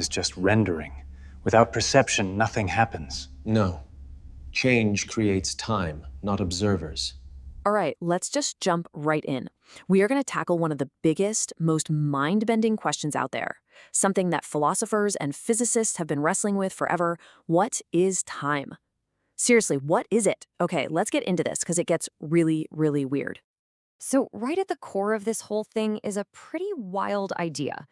is just rendering. Without perception, nothing happens. No. Change creates time, not observers. All right, let's just jump right in. We are going to tackle one of the biggest, most mind-bending questions out there. Something that philosophers and physicists have been wrestling with forever. What is time? Seriously, what is it? Okay, let's get into this because it gets really, really weird. So right at the core of this whole thing is a pretty wild idea.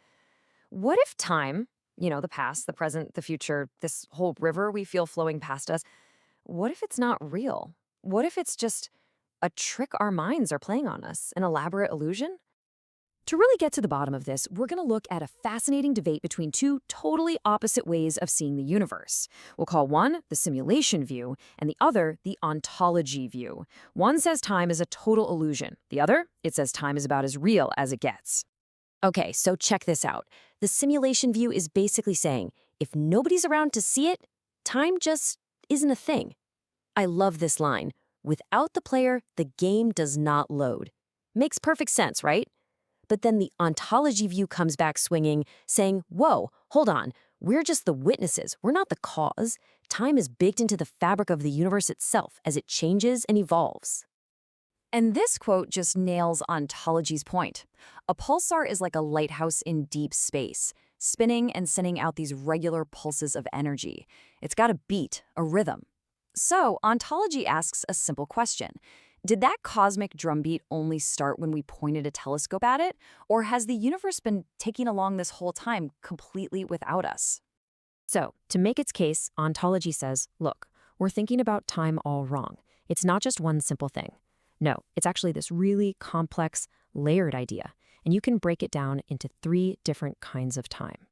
What if time, the past, the present, the future, this whole river we feel flowing past us, what if it's not real? What if it's just a trick our minds are playing on us, an elaborate illusion? To really get to the bottom of this, we're going to look at a fascinating debate between two totally opposite ways of seeing the universe. We'll call one the simulation view and the other the ontology view. One says time is a total illusion. The other, it says time is about as real as it gets. Okay, so check this out. The simulation view is basically saying, if nobody's around to see it, time just isn't a thing. I love this line. Without the player, the game does not load. Makes perfect sense, right? But then the ontology view comes back swinging, saying, whoa, hold on, we're just the witnesses, we're not the cause. Time is baked into the fabric of the universe itself as it changes and evolves. And this quote just nails ontology's point. A pulsar is like a lighthouse in deep space, spinning and sending out these regular pulses of energy. It's got a beat, a rhythm. So ontology asks a simple question. Did that cosmic drumbeat only start when we pointed a telescope at it? Or has the universe been ticking along this whole time completely without us? So, to make its case, ontology says, look, we're thinking about time all wrong. It's not just one simple thing. No, it's actually this really complex, layered idea, and you can break it down into three different kinds of time.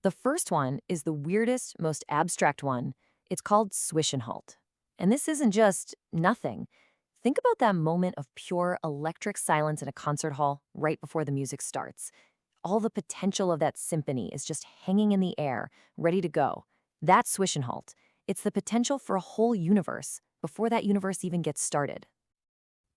The first one is the weirdest, most abstract one. It's called swish and halt. And this isn't just nothing. Think about that moment of pure electric silence in a concert hall right before the music starts. All the potential of that symphony is just hanging in the air, ready to go. That's swish and halt. It's the potential for a whole universe before that universe even gets started.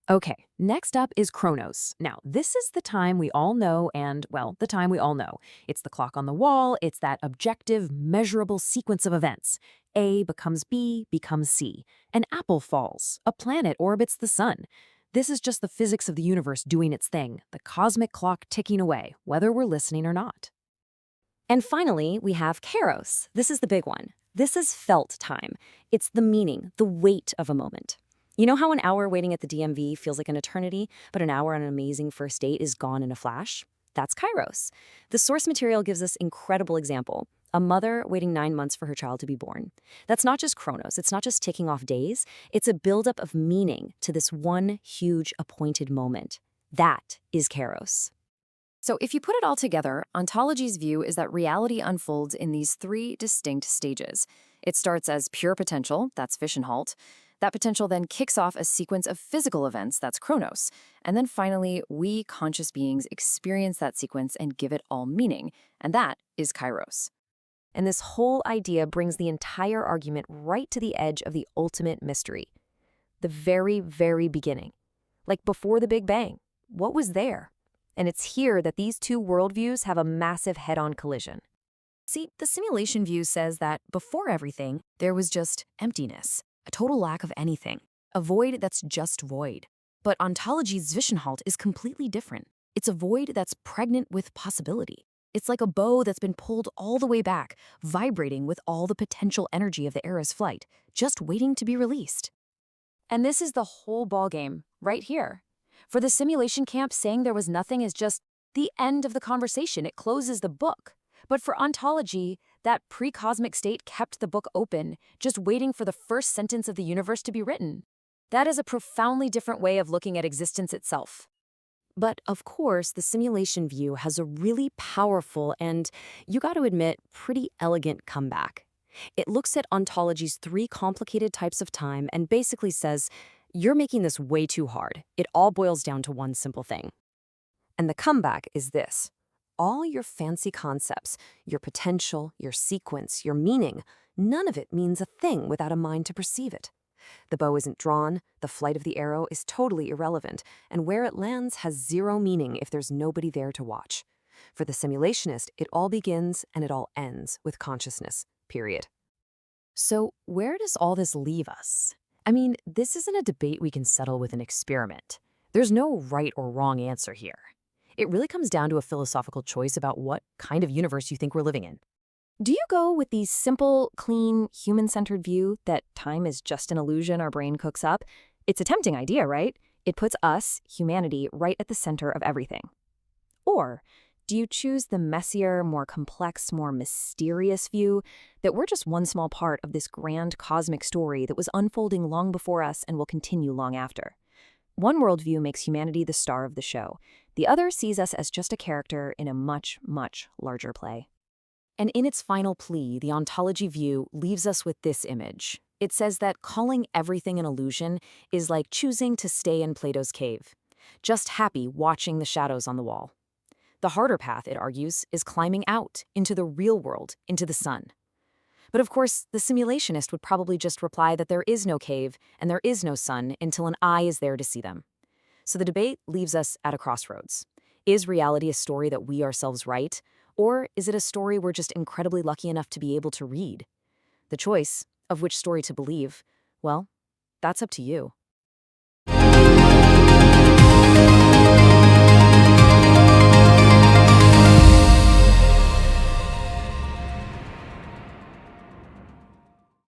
Okay, next up is Chronos. Now, this is the time we all know and, well, the time we all know. It's the clock on the wall. It's that objective, measurable sequence of events. A becomes B, becomes C. An apple falls. A planet orbits the sun. This is just the physics of the universe doing its thing, the cosmic clock ticking away, whether we're listening or not. And finally, we have Kairos. This is the big one. This is felt time. It's the meaning, the weight of a moment. You know how an hour waiting at the DMV feels like an eternity, but an hour on an amazing first date is gone in a flash? That's Kairos. The source material gives us incredible example. A mother waiting 9 months for her child to be born. That's not just Chronos. It's not just ticking off days. It's a buildup of meaning to this one huge appointed moment. That is Kairos. So if you put it all together, ontology's view is that reality unfolds in these three distinct stages. It starts as pure potential, that's swish and halt. That potential then kicks off a sequence of physical events, that's Chronos. And then finally, we conscious beings experience that sequence and give it all meaning, and that is Kairos. And this whole idea brings the entire argument right to the edge of the ultimate mystery. The very, very beginning. Like before the Big Bang. What was there? And it's here that these two worldviews have a massive head-on collision. See, the simulation view says that before everything, there was just emptiness, a total lack of anything, a void that's just void. But ontology's Zwischenhalt is completely different. It's a void that's pregnant with possibility. It's like a bow that's been pulled all the way back, vibrating with all the potential energy of the era's flight, just waiting to be released. And this is the whole ballgame, right here. For the simulation camp, saying there was nothing is just the end of the conversation. It closes the book. But for ontology, that pre-cosmic state kept the book open, just waiting for the first sentence of the universe to be written. That is a profoundly different way of looking at existence itself. But of course, the simulation view has a really powerful and, you got to admit, pretty elegant comeback. It looks at ontology's three complicated types of time and basically says, you're making this way too hard. It all boils down to one simple thing. And the comeback is this. All your fancy concepts, your potential, your sequence, your meaning, none of it means a thing without a mind to perceive it. The bow isn't drawn, the flight of the arrow is totally irrelevant, and where it lands has zero meaning if there's nobody there to watch. For the simulationist, it all begins and it all ends with consciousness, period. So where does all this leave us? I mean, this isn't a debate we can settle with an experiment. There's no right or wrong answer here. It really comes down to a philosophical choice about what kind of universe you think we're living in. Do you go with the simple, clean, human-centered view that time is just an illusion our brain cooks up? It's a tempting idea, right? It puts us, humanity, right at the center of everything. Or do you choose the messier, more complex, more mysterious view that we're just one small part of this grand cosmic story that was unfolding long before us and will continue long after? One worldview makes humanity the star of the show. The other sees us as just a character in a much, much larger play. And in its final plea, the ontology view leaves us with this image. It says that calling everything an illusion is like choosing to stay in Plato's cave, just happy watching the shadows on the wall. The harder path, it argues, is climbing out into the real world, into the sun. But of course, the simulationist would probably just reply that there is no cave and there is no sun until an eye is there to see them. So the debate leaves us at a crossroads. Is reality a story that we ourselves write, or is it a story we're just incredibly lucky enough to be able to read? The choice of which story to believe, well, that's up to you.